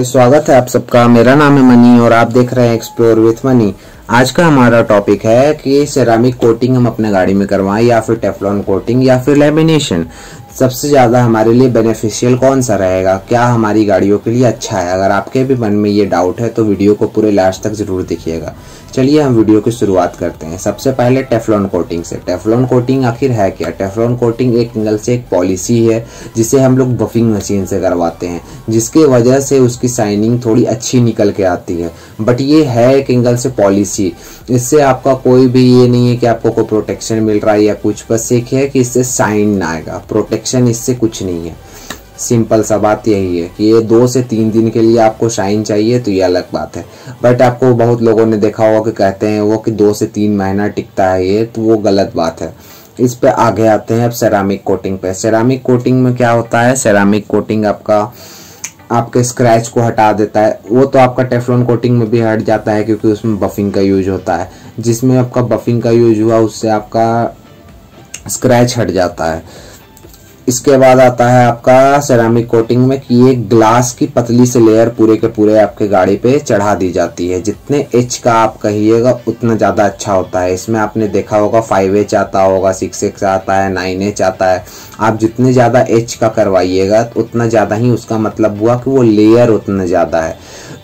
Guys, स्वागत है आप सबका। मेरा नाम है मनी और आप देख रहे हैं एक्सप्लोर विथ मनी। आज का हमारा टॉपिक है कि सेरामिक कोटिंग हम अपने गाड़ी में करवाएं या फिर टेफ्लॉन कोटिंग या फिर लेमिनेशन। सबसे ज़्यादा हमारे लिए बेनिफिशियल कौन सा रहेगा, क्या हमारी गाड़ियों के लिए अच्छा है? अगर आपके भी मन में ये डाउट है तो वीडियो को पूरे लास्ट तक ज़रूर देखिएगा। चलिए हम वीडियो की शुरुआत करते हैं। सबसे पहले टेफ्लॉन कोटिंग से। टेफ्लॉन कोटिंग आखिर है क्या? टेफ्लॉन कोटिंग एक एंगल से एक पॉलिसी है जिसे हम लोग बफिंग मशीन से करवाते हैं, जिसके वजह से उसकी शाइनिंग थोड़ी अच्छी निकल के आती है। बट ये है एक एंगल से पॉलिसी, इससे आपका कोई भी ये नहीं है कि आपको कोई प्रोटेक्शन मिल रहा है या कुछ। बस एक है कि इससे शाइन ना आएगा, प्रोटेक्शन इससे कुछ नहीं है। सिंपल सा बात यही है कि ये 2 से 3 दिन के लिए आपको शाइन चाहिए तो ये अलग बात है। बट आपको बहुत लोगों ने देखा होगा कि कहते हैं वो कि 2 से 3 महीना टिकता है ये, तो वो गलत बात है। इस पे आगे आते हैं अब सेरामिक कोटिंग पे। सेरामिक कोटिंग में क्या होता है? सेरामिक कोटिंग आपके स्क्रैच को हटा देता है। वो तो आपका टेफ्लॉन कोटिंग में भी हट जाता है क्योंकि उसमें बफिंग का यूज होता है। जिसमें आपका बफिंग का यूज हुआ उससे आपका स्क्रैच हट जाता है। इसके बाद आता है आपका सेरामिक कोटिंग में कि एक ग्लास की पतली से लेयर पूरे के पूरे आपके गाड़ी पे चढ़ा दी जाती है। जितने एच का आप कहिएगा उतना ज़्यादा अच्छा होता है। इसमें आपने देखा होगा 5H आता होगा, 6H आता है, 9H आता है। आप जितने ज़्यादा एच का करवाइएगा तो उतना ज़्यादा ही उसका मतलब हुआ कि वो लेयर उतना ज़्यादा है।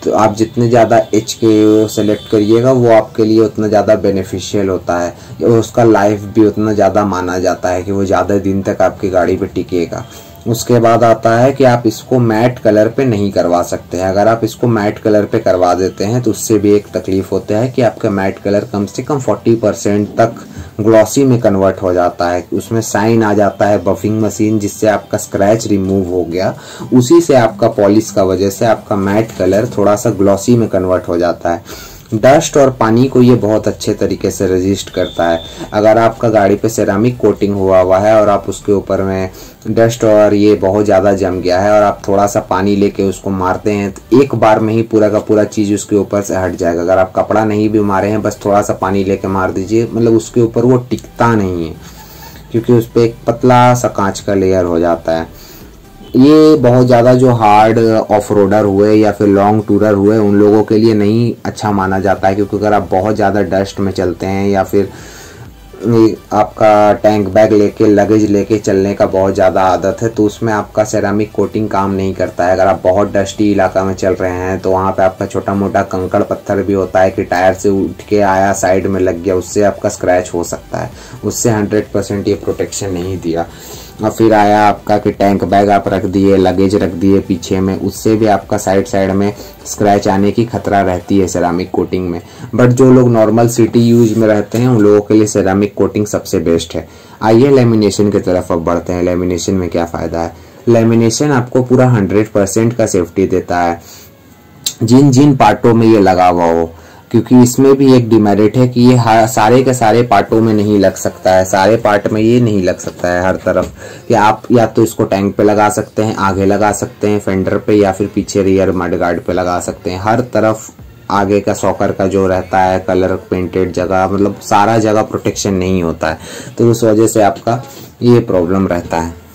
तो आप जितने ज़्यादा एच के सेलेक्ट करिएगा वो आपके लिए उतना ज़्यादा बेनिफिशियल होता है। उसका लाइफ भी उतना ज़्यादा माना जाता है कि वो ज़्यादा दिन तक आपकी गाड़ी पे टिकेगा। उसके बाद आता है कि आप इसको मैट कलर पे नहीं करवा सकते हैं। अगर आप इसको मैट कलर पे करवा देते हैं तो उससे भी एक तकलीफ होता है कि आपका मैट कलर कम से कम 40% तक ग्लॉसी में कन्वर्ट हो जाता है। उसमें साइन आ जाता है बफिंग मशीन, जिससे आपका स्क्रैच रिमूव हो गया। उसी से आपका पॉलिश का वजह से आपका मैट कलर थोड़ा सा ग्लॉसी में कन्वर्ट हो जाता है। डस्ट और पानी को ये बहुत अच्छे तरीके से रेजिस्ट करता है। अगर आपका गाड़ी पे सेरामिक कोटिंग हुआ है और आप उसके ऊपर में डस्ट और ये बहुत ज़्यादा जम गया है और आप थोड़ा सा पानी लेके उसको मारते हैं तो एक बार में ही पूरा का पूरा चीज़ उसके ऊपर से हट जाएगा। अगर आप कपड़ा नहीं भी मारे हैं, बस थोड़ा सा पानी लेके मार दीजिए, मतलब उसके ऊपर वो टिकता नहीं है क्योंकि उस पर एक पतला सा कांच का लेयर हो जाता है। ये बहुत ज़्यादा जो हार्ड ऑफ रोडर हुए या फिर लॉन्ग टूरर हुए उन लोगों के लिए नहीं अच्छा माना जाता है, क्योंकि अगर आप बहुत ज़्यादा डस्ट में चलते हैं या फिर आपका टैंक बैग लेके लगेज लेके चलने का बहुत ज़्यादा आदत है तो उसमें आपका सेरामिक कोटिंग काम नहीं करता है। अगर आप बहुत डस्टी इलाका में चल रहे हैं तो वहाँ पे आपका छोटा मोटा कंकड़ पत्थर भी होता है कि टायर से उठ के आया, साइड में लग गया, उससे आपका स्क्रैच हो सकता है। उससे 100% ये प्रोटेक्शन नहीं दिया। और फिर आया आपका कि टैंक बैग आप रख दिए, लगेज रख दिए पीछे में, उससे भी आपका साइड में स्क्रैच आने की खतरा रहती है सेरामिक कोटिंग में। बट जो लोग नॉर्मल सिटी यूज में रहते हैं उन लोगों के लिए सेरामिक कोटिंग सबसे बेस्ट है। आइए लेमिनेशन की तरफ अब बढ़ते हैं। लेमिनेशन में क्या फ़ायदा है? लेमिनेशन आपको पूरा 100% का सेफ्टी देता है जिन जिन पार्टों में ये लगा हुआ हो, क्योंकि इसमें भी एक डिमेरिट है कि ये सारे के सारे पार्टों में नहीं लग सकता है। सारे पार्ट में ये नहीं लग सकता है हर तरफ। कि आप या तो इसको टैंक पे लगा सकते हैं, आगे लगा सकते हैं फेंडर पे, या फिर पीछे रियर मडगार्ड पे लगा सकते हैं। हर तरफ आगे का सॉकर का जो रहता है कलर पेंटेड जगह, मतलब सारा जगह प्रोटेक्शन नहीं होता है, तो उस वजह से आपका ये प्रॉब्लम रहता है।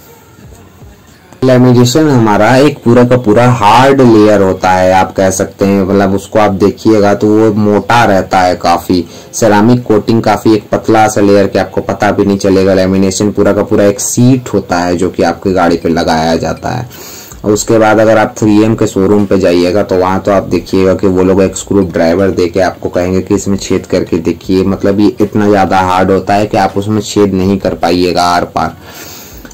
लेमिनेशन हमारा एक पूरा का पूरा हार्ड लेयर होता है, आप कह सकते हैं। मतलब उसको आप देखिएगा तो वो मोटा रहता है काफी। सेरामिक कोटिंग काफी एक पतला सा लेयर के आपको पता भी नहीं चलेगा। लेमिनेशन पूरा का पूरा एक सीट होता है जो कि आपकी गाड़ी पे लगाया जाता है। और उसके बाद अगर आप 3M के शोरूम पे जाइएगा तो वहां तो आप देखिएगा कि वो लोग एक स्क्रू ड्राइवर देके आपको कहेंगे कि इसमें छेद करके देखिए। मतलब ये इतना ज्यादा हार्ड होता है कि आप उसमें छेद नहीं कर पाइएगा आर पार।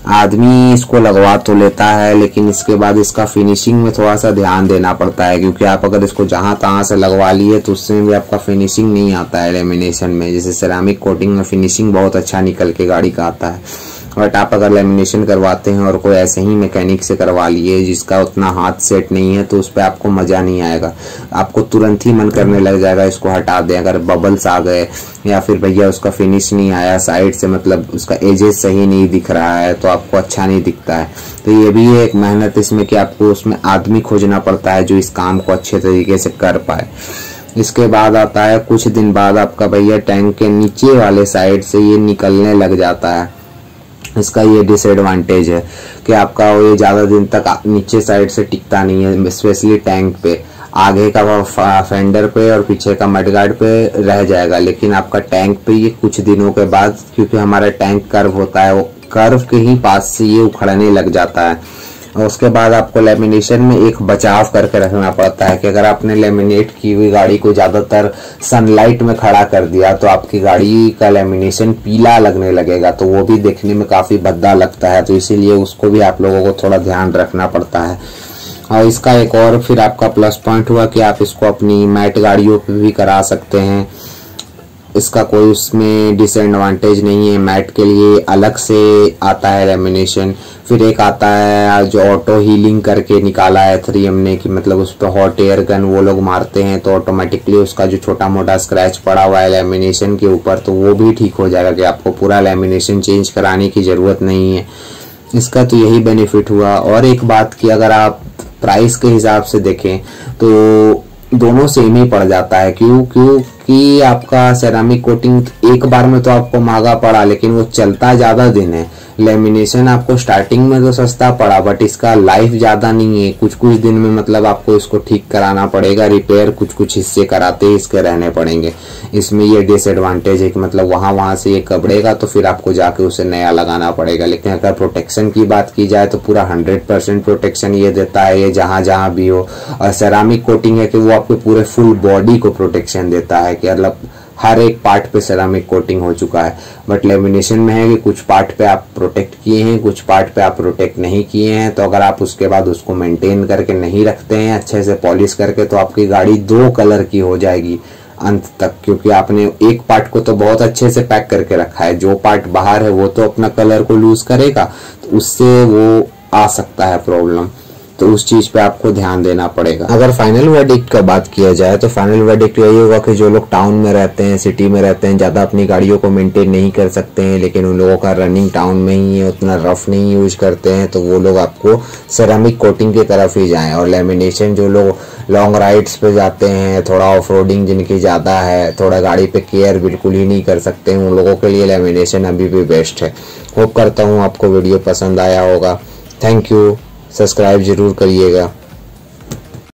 आदमी इसको लगवा तो लेता है लेकिन इसके बाद इसका फिनिशिंग में थोड़ा सा ध्यान देना पड़ता है, क्योंकि आप अगर इसको जहां तहां से लगवा लिए तो उसमें भी आपका फिनिशिंग नहीं आता है लेमिनेशन में। जैसे सेरामिक कोटिंग में फिनिशिंग बहुत अच्छा निकल के गाड़ी का आता है। बट आप अगर लेमिनेशन करवाते हैं और कोई ऐसे ही मैकेनिक से करवा लिए जिसका उतना हाथ सेट नहीं है तो उस पर आपको मजा नहीं आएगा। आपको तुरंत ही मन करने लग जाएगा इसको हटा दें। अगर बबल्स आ गए या फिर भैया उसका फिनिश नहीं आया साइड से, मतलब उसका एजेस सही नहीं दिख रहा है तो आपको अच्छा नहीं दिखता है। तो ये भी एक मेहनत इसमें कि आपको उसमें आदमी खोजना पड़ता है जो इस काम को अच्छे तरीके से कर पाए। इसके बाद आता है कुछ दिन बाद आपका भैया टैंक के नीचे वाले साइड से ये निकलने लग जाता है। इसका ये डिसएडवांटेज है कि आपका ये ज़्यादा दिन तक नीचे साइड से टिकता नहीं है, स्पेशली टैंक पे। आगे का फेंडर पे और पीछे का मडगार्ड पे रह जाएगा, लेकिन आपका टैंक पे ये कुछ दिनों के बाद, क्योंकि हमारा टैंक कर्व होता है, वो कर्व के ही पास से ये उखड़ने लग जाता है। और उसके बाद आपको लेमिनेशन में एक बचाव करके रखना पड़ता है कि अगर आपने लेमिनेट की हुई गाड़ी को ज़्यादातर सनलाइट में खड़ा कर दिया तो आपकी गाड़ी का लेमिनेशन पीला लगने लगेगा, तो वो भी देखने में काफ़ी भद्दा लगता है। तो इसीलिए उसको भी आप लोगों को थोड़ा ध्यान रखना पड़ता है। और इसका एक और फिर आपका प्लस पॉइंट हुआ कि आप इसको अपनी मैट गाड़ियों पे भी करा सकते हैं। इसका कोई उसमें डिसएडवांटेज नहीं है। मैट के लिए अलग से आता है लेमिनेशन। फिर एक आता है जो ऑटो हीलिंग करके निकाला है 3M ने, कि मतलब उस पर हॉट एयर गन वो लोग मारते हैं तो ऑटोमेटिकली उसका जो छोटा मोटा स्क्रैच पड़ा हुआ है लेमिनेशन के ऊपर, तो वो भी ठीक हो जाएगा कि आपको पूरा लेमिनेशन चेंज कराने की ज़रूरत नहीं है। इसका तो यही बेनिफिट हुआ। और एक बात कि अगर आप प्राइस के हिसाब से देखें तो दोनों सेम ही पड़ जाता है। क्योंकि आपका सेरामिक कोटिंग एक बार में तो आपको महंगा पड़ा, लेकिन वो चलता ज़्यादा दिन है। लेमिनेशन आपको स्टार्टिंग में तो सस्ता पड़ा, बट इसका लाइफ ज़्यादा नहीं है। कुछ कुछ दिन में मतलब आपको इसको ठीक कराना पड़ेगा, रिपेयर कुछ हिस्से कराते ही इसके रहने पड़ेंगे। इसमें ये डिसएडवांटेज है कि मतलब वहाँ से ये कपड़ेगा तो फिर आपको जाके उसे नया लगाना पड़ेगा। लेकिन अगर प्रोटेक्शन की बात की जाए तो पूरा 100% प्रोटेक्शन ये देता है, ये जहाँ भी हो। और सेरामिक कोटिंग है कि वो आपके पूरे फुल बॉडी को प्रोटेक्शन देता है, कि मतलब हर एक पार्ट पे सेरामिक कोटिंग हो चुका है। बट लेमिनेशन में है कि कुछ पार्ट पे आप प्रोटेक्ट किए हैं, कुछ पार्ट पे आप प्रोटेक्ट नहीं किए हैं। तो अगर आप उसके बाद उसको मेंटेन करके नहीं रखते हैं अच्छे से पॉलिश करके, तो आपकी गाड़ी 2 कलर की हो जाएगी अंत तक, क्योंकि आपने एक पार्ट को तो बहुत अच्छे से पैक करके रखा है, जो पार्ट बाहर है वो तो अपना कलर को लूज करेगा, तो उससे वो आ सकता है प्रॉब्लम। तो उस चीज पे आपको ध्यान देना पड़ेगा। अगर फाइनल वर्डिक्ट का बात किया जाए तो फाइनल वर्डिक्ट यही होगा कि जो लोग टाउन में रहते हैं, सिटी में रहते हैं, ज्यादा अपनी गाड़ियों को मेंटेन नहीं कर सकते हैं, लेकिन उन लोगों का रनिंग टाउन में ही है, उतना रफ नहीं यूज करते हैं, तो वो लोग आपको सेरामिक कोटिंग की तरफ ही जाएं। और लेमिनेशन जो लोग लॉन्ग राइड्स पे जाते हैं, थोड़ा ऑफ रोडिंग जिनकी ज्यादा है, थोड़ा गाड़ी पे केयर बिल्कुल ही नहीं कर सकते हैं, उन लोगों के लिए लेमिनेशन अभी भी बेस्ट है। होप करता हूँ आपको वीडियो पसंद आया होगा। Thank you. सब्सक्राइब जरूर करिएगा।